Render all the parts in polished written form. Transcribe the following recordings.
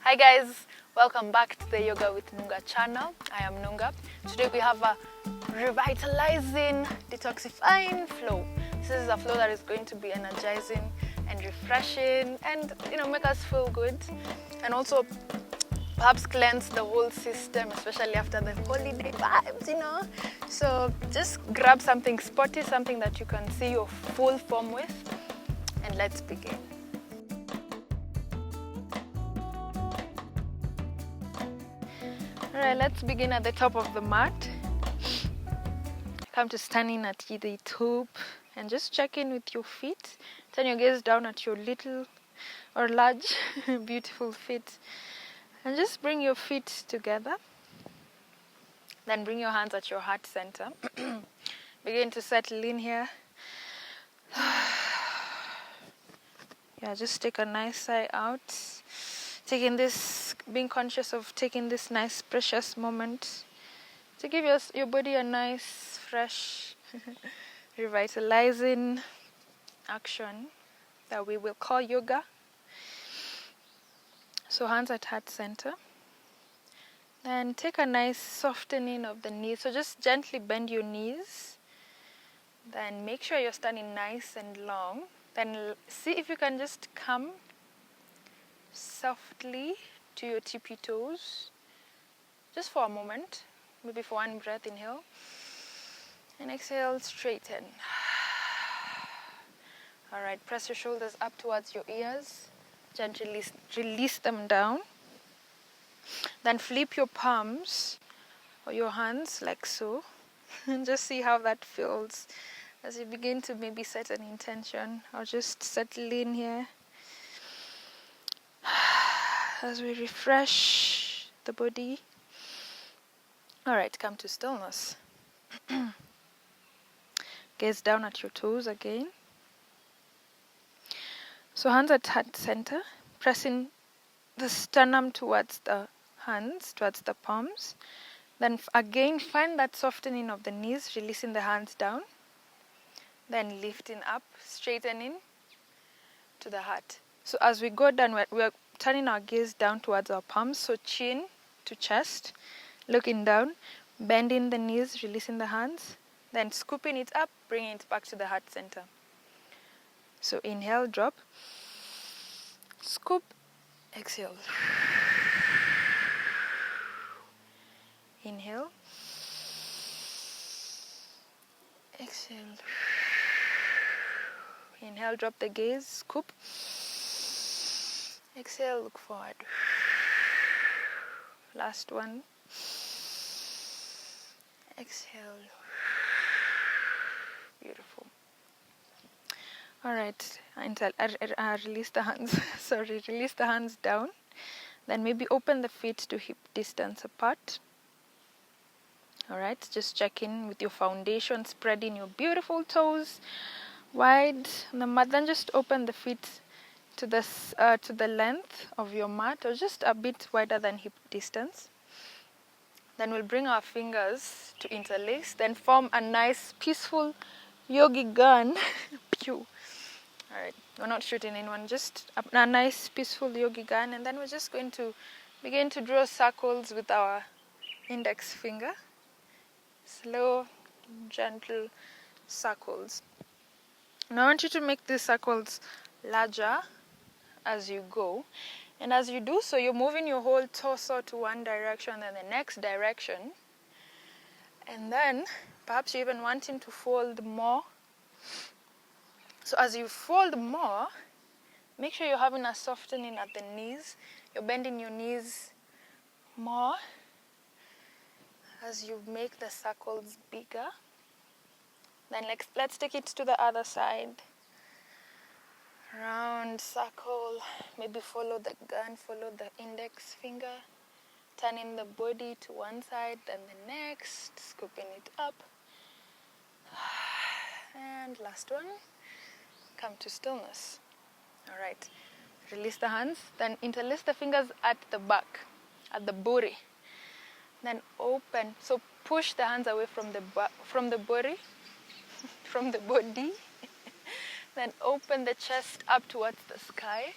Hi guys, welcome back to the Yoga with Nunga channel. I am Nunga. Today we have a revitalizing, detoxifying flow. This is a flow that is going to be energizing and refreshing and make us feel good and also perhaps cleanse the whole system, especially after the holiday vibes, So just grab something sporty, something that you can see your full form with, and let's begin. Alright, let's begin at the top of the mat. Come to standing at the top and just check in with your feet. Turn your gaze down at your little or large, beautiful feet. And just bring your feet together. Then bring your hands at your heart center. Begin to settle in here. Yeah, just take a nice sigh out. Being conscious of taking this nice, precious moment to give your body a nice, fresh, revitalizing action that we will call yoga. So hands at heart center. Then take a nice softening of the knees. So just gently bend your knees. Then make sure you're standing nice and long. Then see if you can just come softly to your tippy toes. Just for a moment. Maybe for one breath, inhale. And exhale, straighten. Alright, press your shoulders up towards your ears. Gently release them down. Then flip your palms or your hands like so. And just see how that feels as you begin to maybe set an intention or just settle in here. As we refresh the body. Alright, come to stillness. Gaze down at your toes again. So hands at heart center, pressing the sternum towards the hands, towards the palms. Then again, find that softening of the knees, releasing the hands down. Then lifting up, straightening to the heart. So as we go down, we're turning our gaze down towards our palms. So chin to chest, looking down, bending the knees, releasing the hands. Then scooping it up, bringing it back to the heart center. So inhale, drop. Scoop, exhale. Inhale. Exhale. Inhale, drop the gaze, scoop. Exhale, look forward. Last one. Exhale. Beautiful. Alright, release the hands. Release the hands down. Then maybe open the feet to hip distance apart. Alright, just check in with your foundation, spreading your beautiful toes wide on the mat. Then just open the feet to the length of your mat, or just a bit wider than hip distance. Then we'll bring our fingers to interlace, then form a nice peaceful yogi gun. Pew. Alright, we're not shooting anyone, just a nice peaceful yogi gun, and then we're just going to begin to draw circles with our index finger. Slow, gentle circles. Now I want you to make these circles larger as you go. And as you do so, you're moving your whole torso to one direction and the next direction. And then perhaps you're even wanting to fold more. So as you fold more, make sure you're having a softening at the knees. You're bending your knees more as you make the circles bigger. Then let's take it to the other side. Round circle, maybe follow the gun, follow the index finger, turning the body to one side and the next, scooping it up. And last one, come to stillness. Alright, release the hands, then interlace the fingers at the back, at the body. Then open, so push the hands away from the body, from the body. Then open the chest up towards the sky.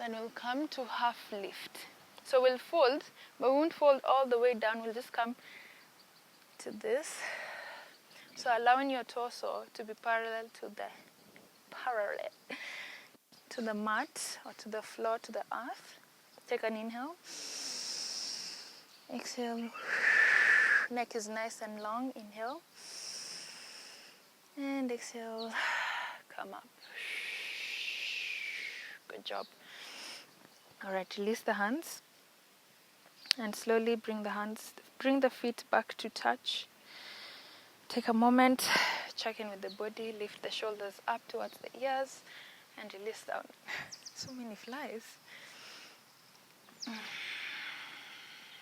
Then we'll come to half lift. So we'll fold, but we won't fold all the way down. We'll just come to this. So allowing your torso to be parallel to the mat or to the floor, to the earth. Take an inhale. Exhale. Neck is nice and long. Inhale. And exhale. Come up. Good job. All right, release the hands. And slowly bring the feet back to touch. Take a moment, check in with the body, lift the shoulders up towards the ears, and release down. So many flies.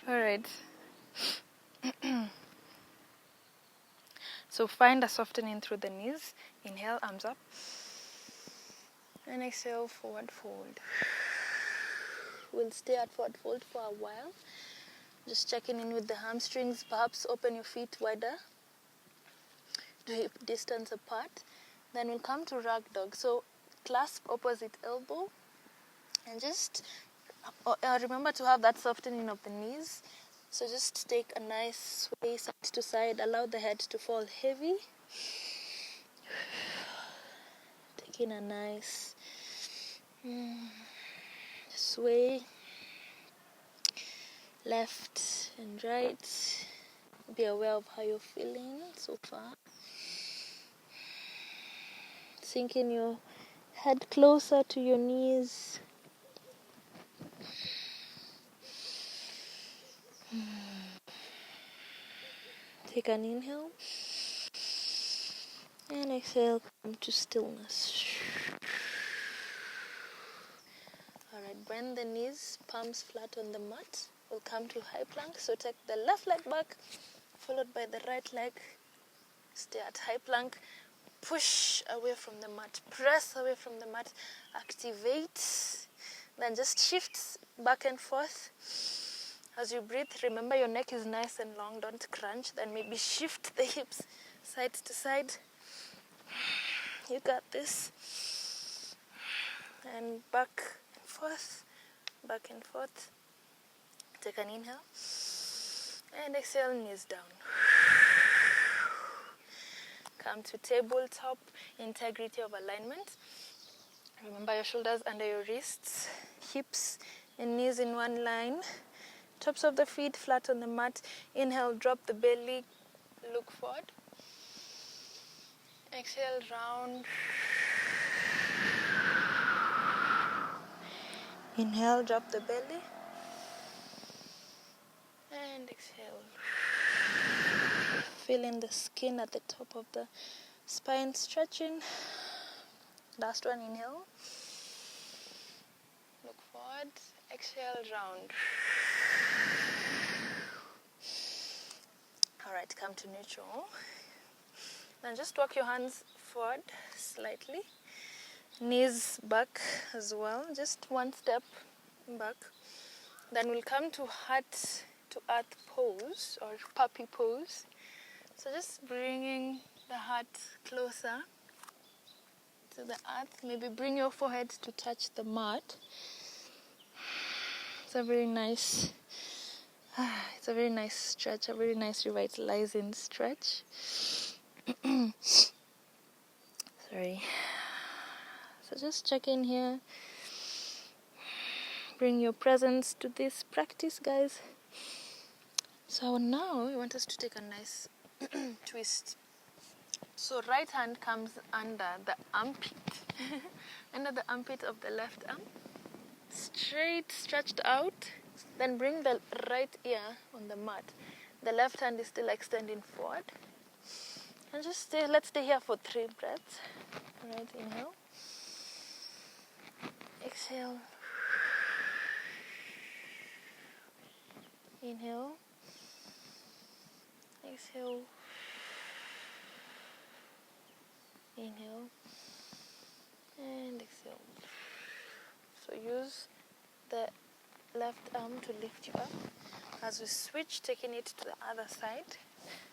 All right. So find a softening through the knees. Inhale, arms up. And exhale, forward fold. We'll stay at forward fold for a while. Just checking in with the hamstrings. Perhaps open your feet wider, hip distance apart. Then we'll come to rag dog. So clasp opposite elbow, and just remember to have that softening of the knees. So just take a nice sway side to side. Allow the head to fall heavy. Taking a nice sway left and right. Be aware of how you're feeling so far. Sinking your head closer to your knees. Take an inhale. And exhale, come to stillness. Alright, bend the knees, palms flat on the mat. We'll come to high plank. So take the left leg back, followed by the right leg. Stay at high plank. Push away from the mat. Press away from the mat. Activate. Then just shift back and forth. As you breathe, remember your neck is nice and long. Don't crunch. Then maybe shift the hips side to side. You got this. And back and forth. Back and forth. Take an inhale. And exhale, knees down. Come to tabletop, integrity of alignment. Remember your shoulders under your wrists, hips and knees in one line. Tops of the feet flat on the mat. Inhale, drop the belly, look forward. Exhale, round. Inhale, drop the belly. And exhale. Feeling the skin at the top of the spine stretching. Last one, inhale. Look forward. Exhale, round. Alright, come to neutral. Then just walk your hands forward slightly. Knees back as well. Just one step back. Then we'll come to heart to earth pose or puppy pose. So just bringing the heart closer to the earth. Maybe bring your forehead to touch the mat. It's a very nice stretch, a very nice revitalizing stretch. Sorry. So just check in here. Bring your presence to this practice, guys. So now I want us to take a nice twist. So right hand comes under the armpit, under the armpit of the left arm, straight stretched out. Then bring the right ear on the mat. The left hand is still extending forward. And just let's stay here for 3 breaths. All right, inhale. Exhale. Inhale. Exhale. Inhale. And exhale. So use the left arm to lift you up. As we switch, taking it to the other side.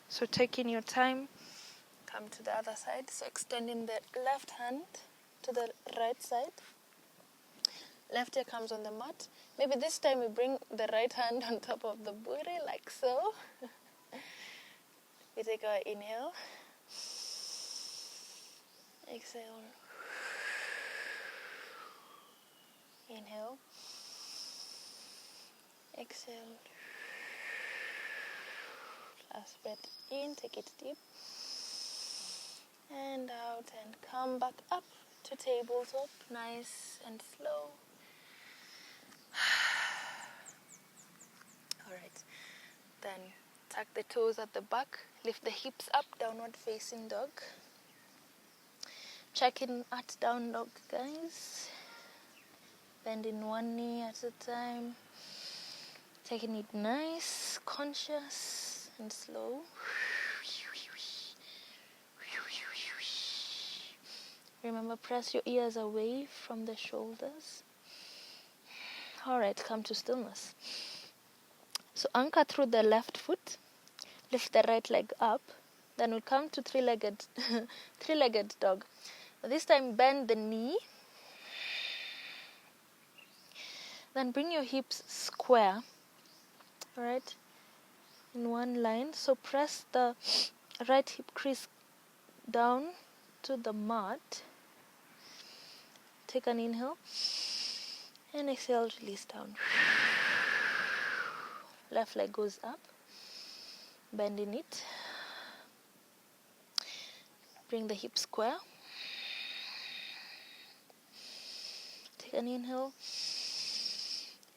So taking your time, come to the other side. So extending the left hand to the right side. Left ear comes on the mat. Maybe this time we bring the right hand on top of the booty, like so. We take our inhale. Exhale. Inhale. Exhale. Last breath in, take it deep. And out, and come back up to tabletop, nice and slow. Alright, then tuck the toes at the back, lift the hips up, downward facing dog. Check in at down dog, guys. Bending one knee at a time. Taking it nice, conscious and slow. Remember, press your ears away from the shoulders. Alright, come to stillness. So anchor through the left foot. Lift the right leg up. Then we'll come to three-legged dog. This time bend the knee. Then bring your hips square. Alright, in one line. So press the right hip crease down to the mat. Take an inhale. And exhale, release down. Left leg goes up. Bending it. Bring the hip square. Take an inhale.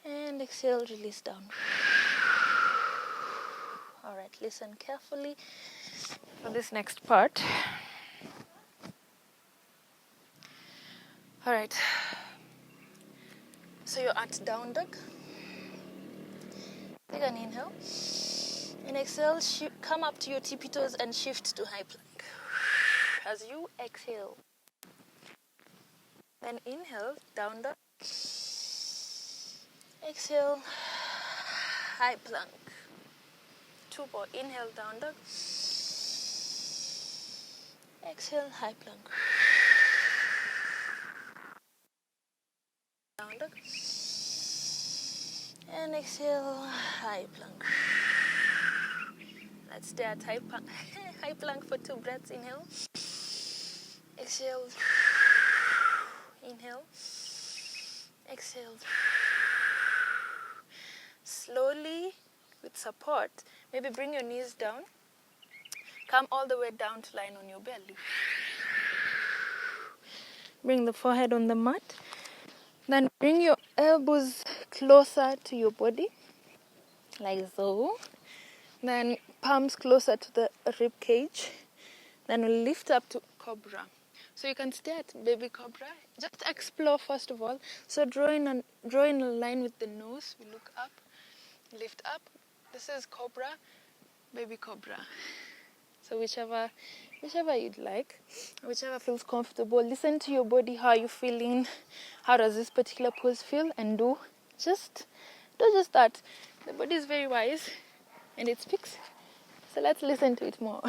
And exhale, release down. Alright, listen carefully for this next part. Alright, so you're at down dog. Take an inhale. And exhale, come up to your tippy toes and shift to high plank. As you exhale. Then inhale, down dog. Exhale, high plank. 2 more. Inhale, down dog. Exhale, high plank. Down dog. And exhale, high plank. Let's stay at high plank for 2 breaths. Inhale. Exhale. Inhale. Exhale. Slowly, with support, maybe bring your knees down. Come all the way down to line on your belly. Bring the forehead on the mat. Then bring your elbows closer to your body, like so. Then palms closer to the rib cage. Then we'll lift up to cobra. So you can stay at baby cobra. Just explore first of all. So draw in a line with the nose. We look up, lift up. This is cobra, baby cobra. So whichever you'd like, whichever feels comfortable. Listen to your body. How are you feeling? How does this particular pose feel? And do just that. The body is very wise, and it speaks. So let's listen to it more.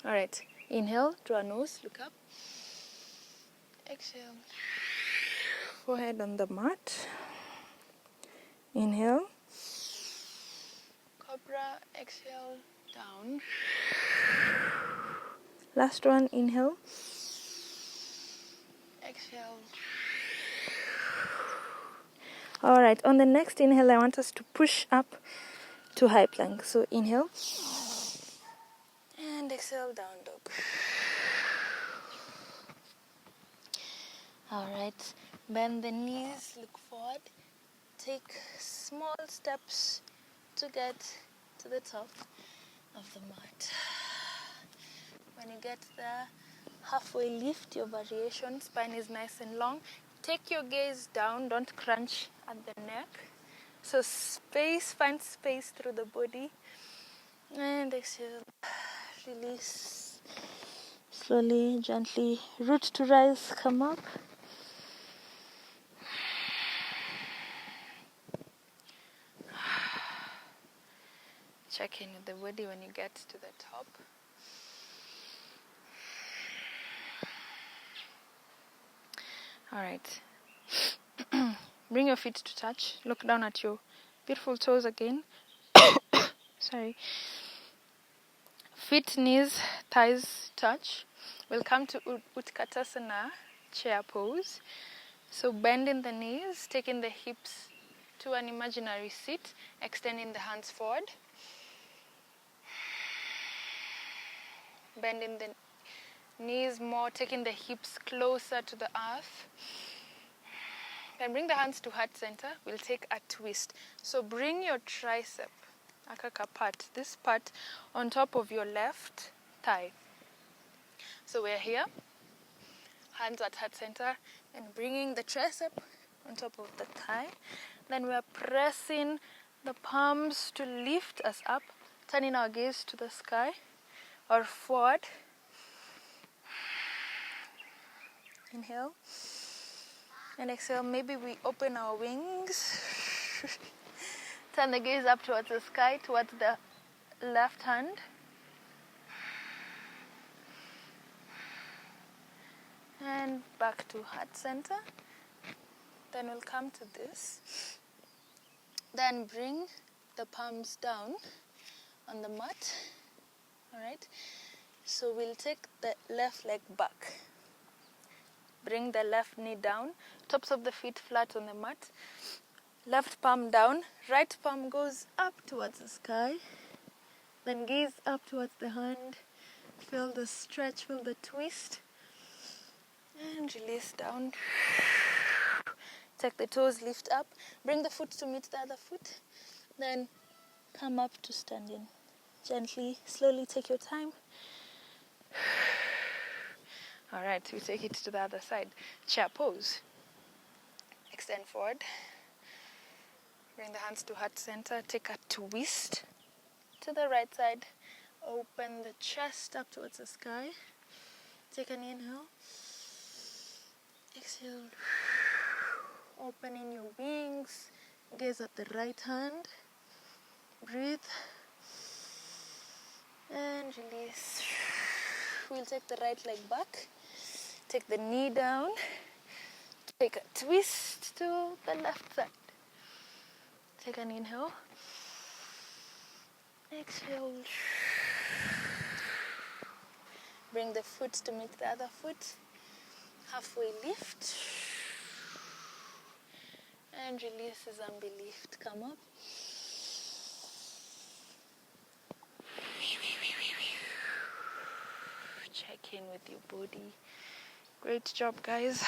All right. Inhale, draw nose, look up. Exhale. Forehead on the mat. Inhale. Cobra, exhale, down. Last one, inhale. Exhale. All right, on the next inhale, I want us to push up to high plank. So inhale. And exhale, down dog. All right, bend the knees, look forward. Take small steps to get to the top of the mat. When you get there, halfway lift your variation. Spine is nice and long. Take your gaze down, don't crunch at the neck. So find space through the body. And exhale, release. Slowly, gently, root to rise, come up. Check in with the body when you get to the top. All right. Bring your feet to touch. Look down at your beautiful toes again. Sorry. Feet, knees, thighs touch. We'll come to Utkatasana, chair pose. So bending the knees, taking the hips to an imaginary seat, extending the hands forward. Bending the knees more, taking the hips closer to the earth. Then bring the hands to heart center. We'll take a twist. So bring your tricep, akaka part, this part on top of your left thigh. So we're here, hands at heart center, and bringing the tricep on top of the thigh. Then we're pressing the palms to lift us up, turning our gaze to the sky or forward. Inhale. And exhale, maybe we open our wings. Turn the gaze up towards the sky, towards the left hand. And back to heart center. Then we'll come to this. Then bring the palms down on the mat. Alright? So we'll take the left leg back. Bring the left knee down, tops of the feet flat on the mat. Left palm down, right palm goes up towards the sky. Then gaze up towards the hand. Feel the stretch, feel the twist. And release down. Take the toes, lift up. Bring the foot to meet the other foot. Then come up to standing. Gently, slowly take your time. Alright, we take it to the other side. Chair pose. Extend forward. Bring the hands to heart center. Take a twist to the right side. Open the chest up towards the sky. Take an inhale. Exhale. Opening your wings. Gaze at the right hand. Breathe. And release. We'll take the right leg back. Take the knee down. Take a twist to the left side. Take an inhale. Exhale. Bring the foot to meet the other foot. Halfway lift. And release as unbelief. Come up. Check in with your body. Great job, guys.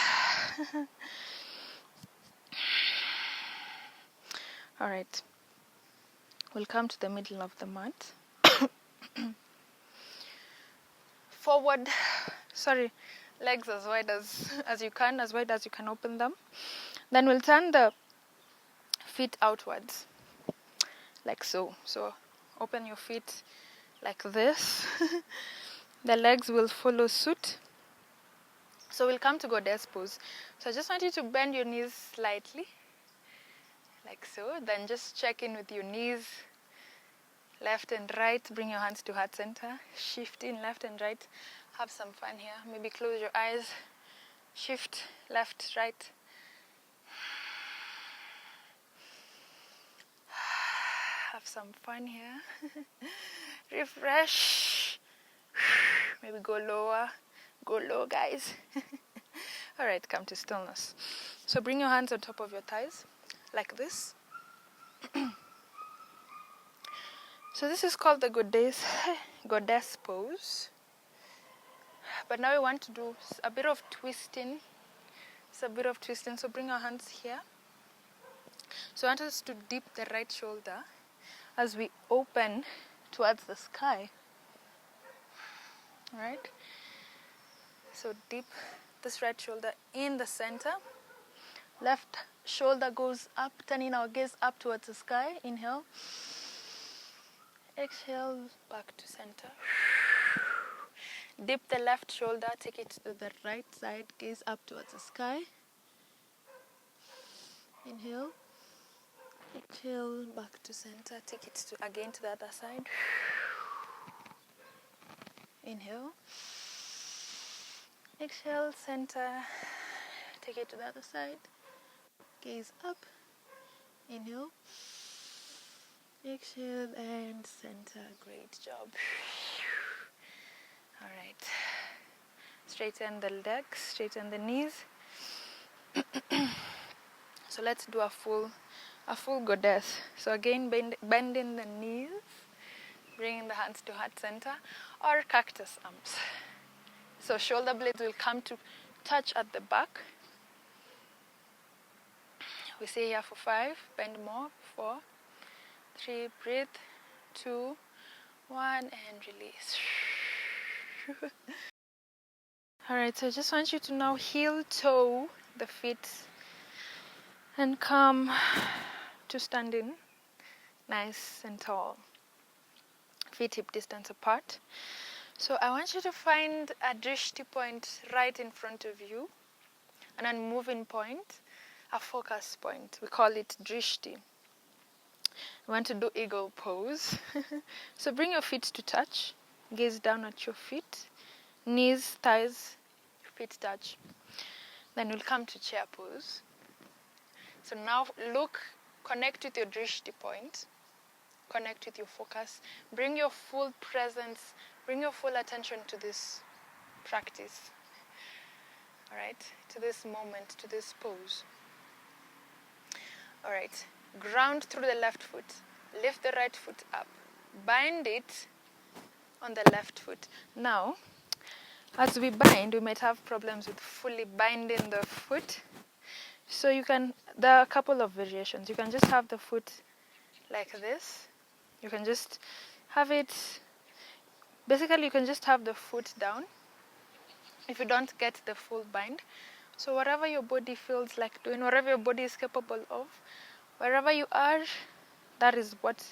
All right. We'll come to the middle of the mat. Forward. Sorry. Legs as wide as you can, as wide as you can open them. Then we'll turn the feet outwards. Like so. So open your feet like this. The legs will follow suit. So we'll come to goddess pose. So I just want you to bend your knees slightly. Like so. Then just check in with your knees. Left and right. Bring your hands to heart center. Shift in left and right. Have some fun here. Maybe close your eyes. Shift left, right. Have some fun here. Refresh. Maybe go lower. Go low, guys. Alright, come to stillness. So bring your hands on top of your thighs, like this. So this is called the goddess pose. But now we want to do a bit of twisting. It's a bit of twisting. So bring your hands here. So I want us to dip the right shoulder as we open towards the sky. Alright? So dip this right shoulder in the center. Left shoulder goes up, turning our gaze up towards the sky. Inhale. Exhale, back to center. Dip the left shoulder, take it to the right side, gaze up towards the sky. Inhale. Exhale, back to center, take it again to the other side. Inhale. Exhale, center, take it to the other side. gaze up, inhale, exhale, and center. Great job. All right, straighten the legs, straighten the knees. So let's do a full goddess. So again, bending the knees, bringing the hands to heart center, or cactus arms. So shoulder blades will come to touch at the back. We stay here for 5, bend more, 4, 3, breathe, 2, 1, and release. Alright, so I just want you to now heel toe the feet and come to standing nice and tall. Feet hip distance apart. So I want you to find a drishti point right in front of you, an unmoving point, a focus point. We call it drishti. We want to do eagle pose. So bring your feet to touch. Gaze down at your feet. Knees, thighs, feet touch. Then we'll come to chair pose. So now look, connect with your drishti point. Connect with your focus. Bring your full presence, bring your full attention to this practice. All right, to this moment, to this pose. All right, ground through the left foot. Lift the right foot up. Bind it on the left foot. Now, as we bind, we might have problems with fully binding the foot. So there are a couple of variations. You can just have the foot like this. You can just have it, basically you can just have the foot down if you don't get the full bind. So whatever your body feels like doing, whatever your body is capable of, wherever you are, that is what,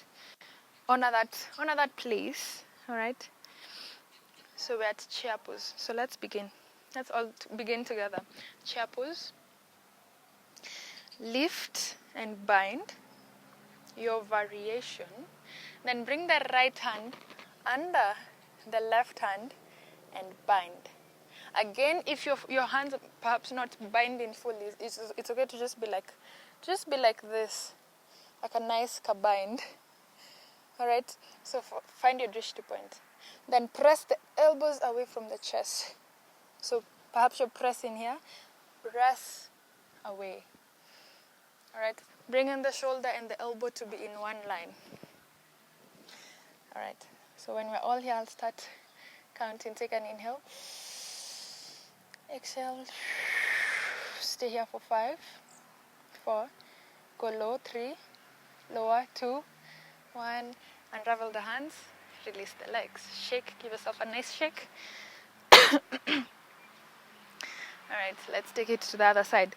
honor that place, all right? So we're at chair pose. So let's begin. Let's all begin together. Chair pose. Lift and bind your variation. Then bring the right hand under the left hand and bind. Again, if your hands are perhaps not binding fully, it's okay to just be like this, like a nice bind. All right. So find your drishti point. Then press the elbows away from the chest. So perhaps you're pressing here. Press away. All right. Bring in the shoulder and the elbow to be in one line. All right. So when we're all here, I'll start counting. Take an inhale. Exhale. Stay here for 5, 4. Go low, 3. Lower, 2, 1. Unravel the hands. Release the legs. Shake. Give yourself a nice shake. All right. Let's take it to the other side.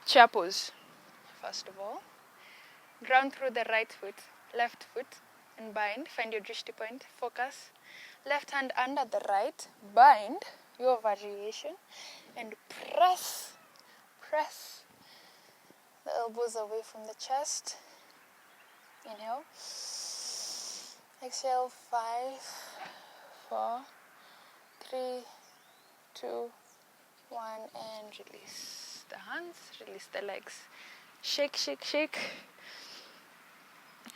Chair pose. First of all, ground through the right foot, left foot, and bind. Find your drishti point. Focus. Left hand under the right. Bind your variation and press the elbows away from the chest. Inhale. Exhale. 5, 4, 3, 2, 1, and release the hands. Release the legs. Shake, shake, shake.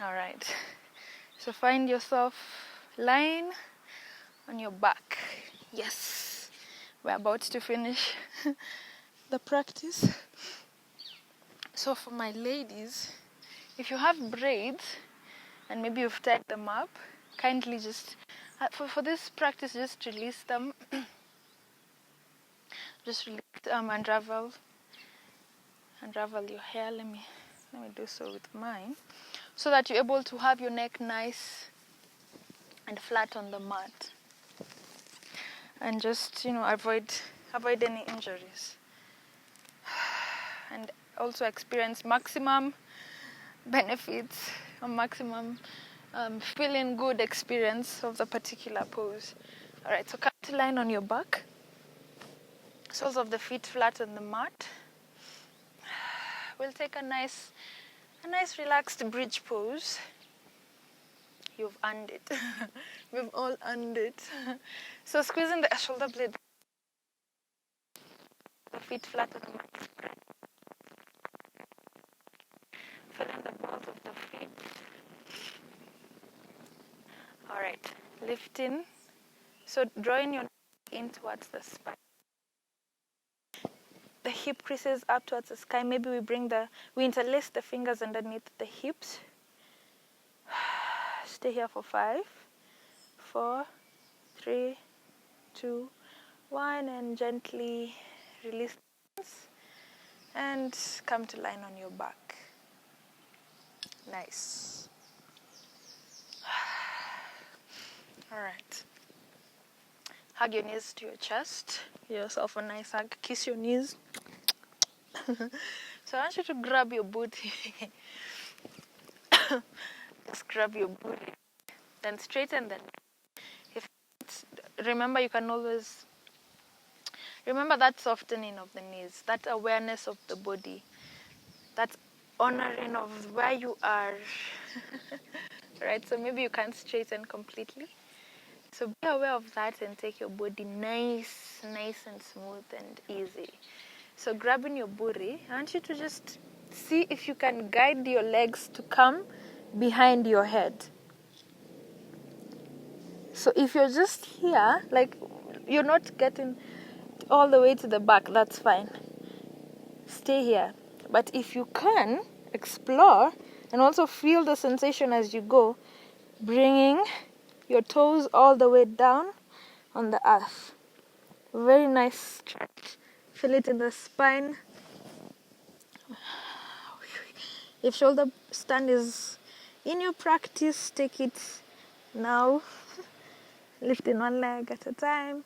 All right. So find yourself lying on your back. Yes. We're about to finish the practice. So for my ladies, if you have braids and maybe you've tied them up, kindly just, for this practice, just release them. Just release them, unravel your hair. Let me do so with mine, so that you're able to have your neck nice and flat on the mat, and just avoid any injuries, and also experience maximum benefits or maximum feeling good experience of the particular pose. All right, so come to line on your back, soles of the feet flat on the mat. We'll take a nice relaxed bridge pose. You've earned it. We've all earned it. So squeezing the shoulder blade, the feet flat on the mat. Feel in the balls of the feet. Alright, lifting. So drawing your neck in towards the spine. The hip creases up towards the sky. Maybe we interlace the fingers underneath the hips. Stay here for 5, 4, 3, 2, 1, and gently release the hands and come to line on your back. Nice. All right. Hug your knees to your chest. Give yourself a nice hug. Kiss your knees. So I want you to grab your booty. Just grab your booty. Then straighten the neck. Remember, you can always remember that softening of the knees, that awareness of the body, that honoring of where you are. Right? So maybe you can't straighten completely. So be aware of that and take your body nice and smooth and easy. So grabbing your booty, I want you to just see if you can guide your legs to come behind your head. So if you're just here, like you're not getting all the way to the back, that's fine. Stay here. But if you can, explore and also feel the sensation as you go, bringing your toes all the way down on the earth. Very nice stretch. Feel it in the spine. If shoulder stand is in your practice, take it now. Lifting one leg at a time.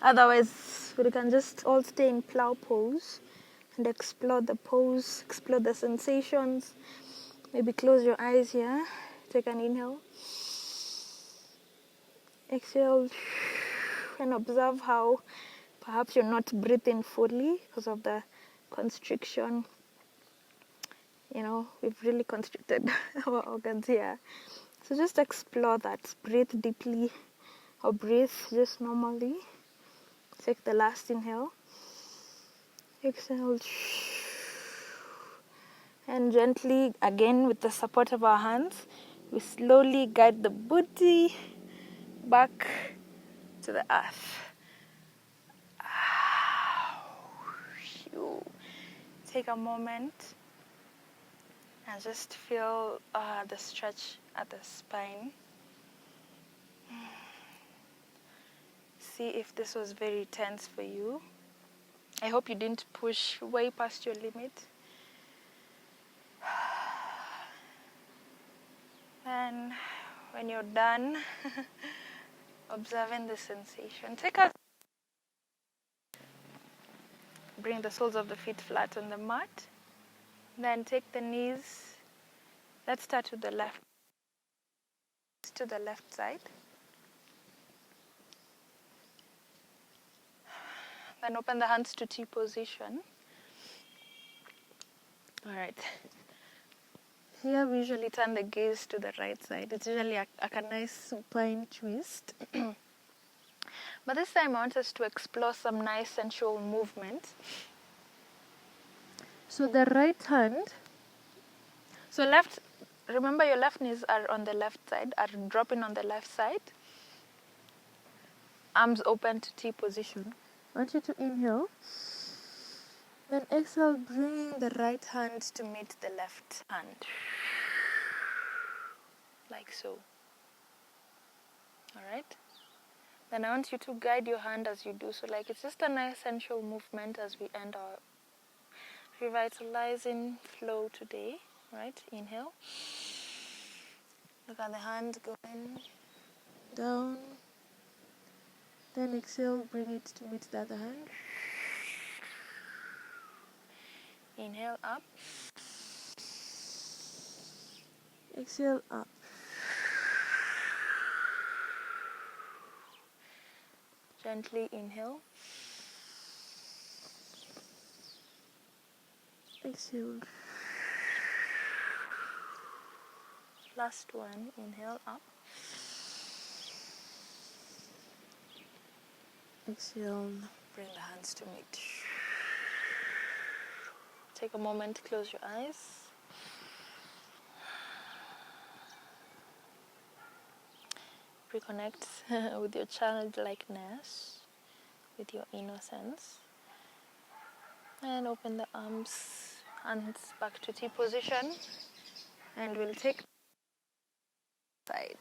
Otherwise, we can just all stay in plow pose and explore the pose, explore the sensations. Maybe close your eyes here. Take an inhale. Exhale and observe how perhaps you're not breathing fully because of the constriction. You know, we've really constricted our organs here. So just explore that. Breathe deeply or breathe just normally. Take the last inhale. Exhale. And gently, again with the support of our hands, we slowly guide the booty back to the earth. Take a moment and just feel the stretch at the spine. See if this was very tense for you. I hope you didn't push way past your limit. And when you're done observing the sensation, bring the soles of the feet flat on the mat. Then take the knees. Let's start with the left. To the left side. Then open the hands to T position. All right. Here we usually turn the gaze to the right side. It's usually a nice supine twist. But this time I want us to explore some nice sensual movement. So the right hand, remember your left knees are on the left side, are dropping on the left side. Arms open to T position. I want you to inhale. Then exhale, bring the right hand to meet the left hand. Like so. Alright? Then I want you to guide your hand as you do so. Like it's just a nice sensual movement as we end our revitalizing flow today. Right? Inhale. Look at the hand going down. Then exhale, bring it to meet the other hand. Inhale up. Exhale up. Gently inhale. Exhale. Last one, inhale up. Exhale, bring the hands to meet. Take a moment, close your eyes. reconnect with your childlikeness, with your innocence. And open the arms, hands back to T position. And we'll take side.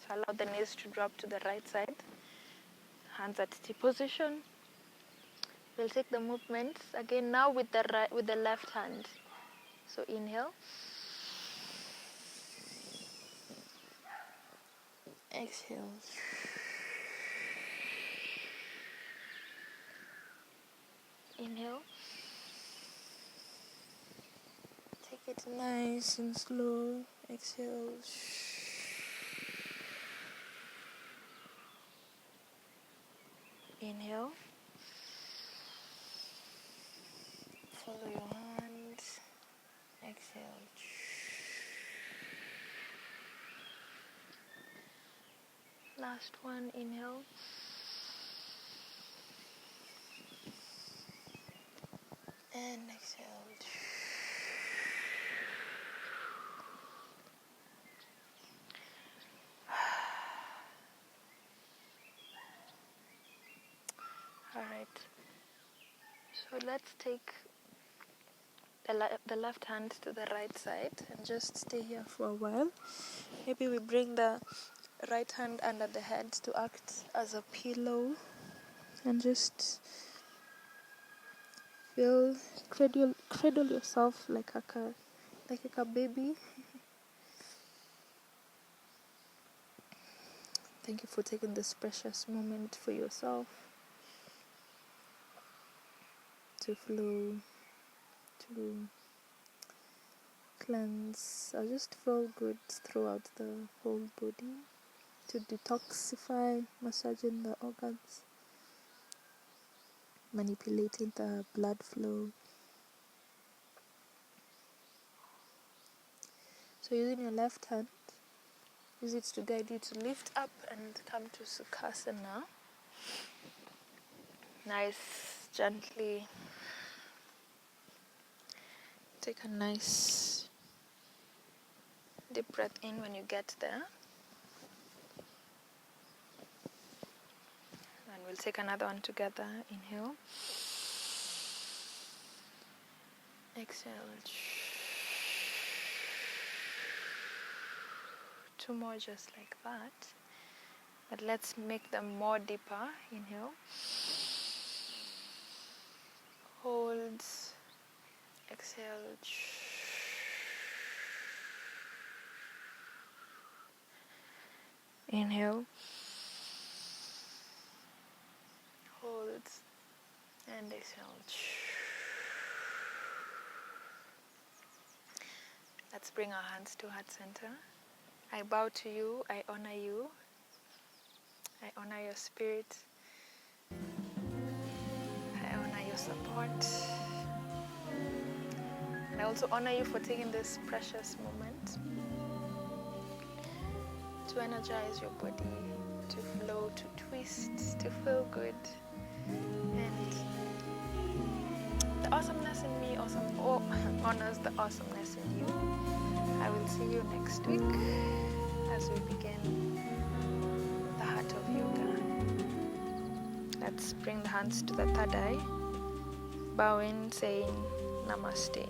So allow the knees to drop to the right side. Hands at T position. We'll take the movements again now with the left hand. So inhale. Exhale. Inhale. Take it nice and slow. Exhale. Inhale. Follow your hand. Exhale. Last one. Inhale. And exhale. Alright. So let's take the left hand to the right side and just stay here for a while. Maybe we bring the right hand under the head to act as a pillow and just feel cradle yourself like a baby. Thank you for taking this precious moment for yourself to flow, to cleanse, or just feel good throughout the whole body, to detoxify, massaging the organs, manipulating the blood flow. So using your left hand, use it to guide you to lift up and come to Sukhasana. Nice, gently. Take a nice deep breath in when you get there. And we'll take another one together. Inhale. Exhale. 2 more just like that. But let's make them more deeper. Inhale. Hold. Exhale. Inhale. Hold. And exhale. Let's bring our hands to heart center. I bow to you. I honor you. I honor your spirit. I honor your support. And I also honor you for taking this precious moment to energize your body, to flow, to twist, to feel good. And the awesomeness in me honors the awesomeness in you. I will see you next week as we begin the heart of yoga. Let's bring the hands to the third eye, bowing, saying Namaste.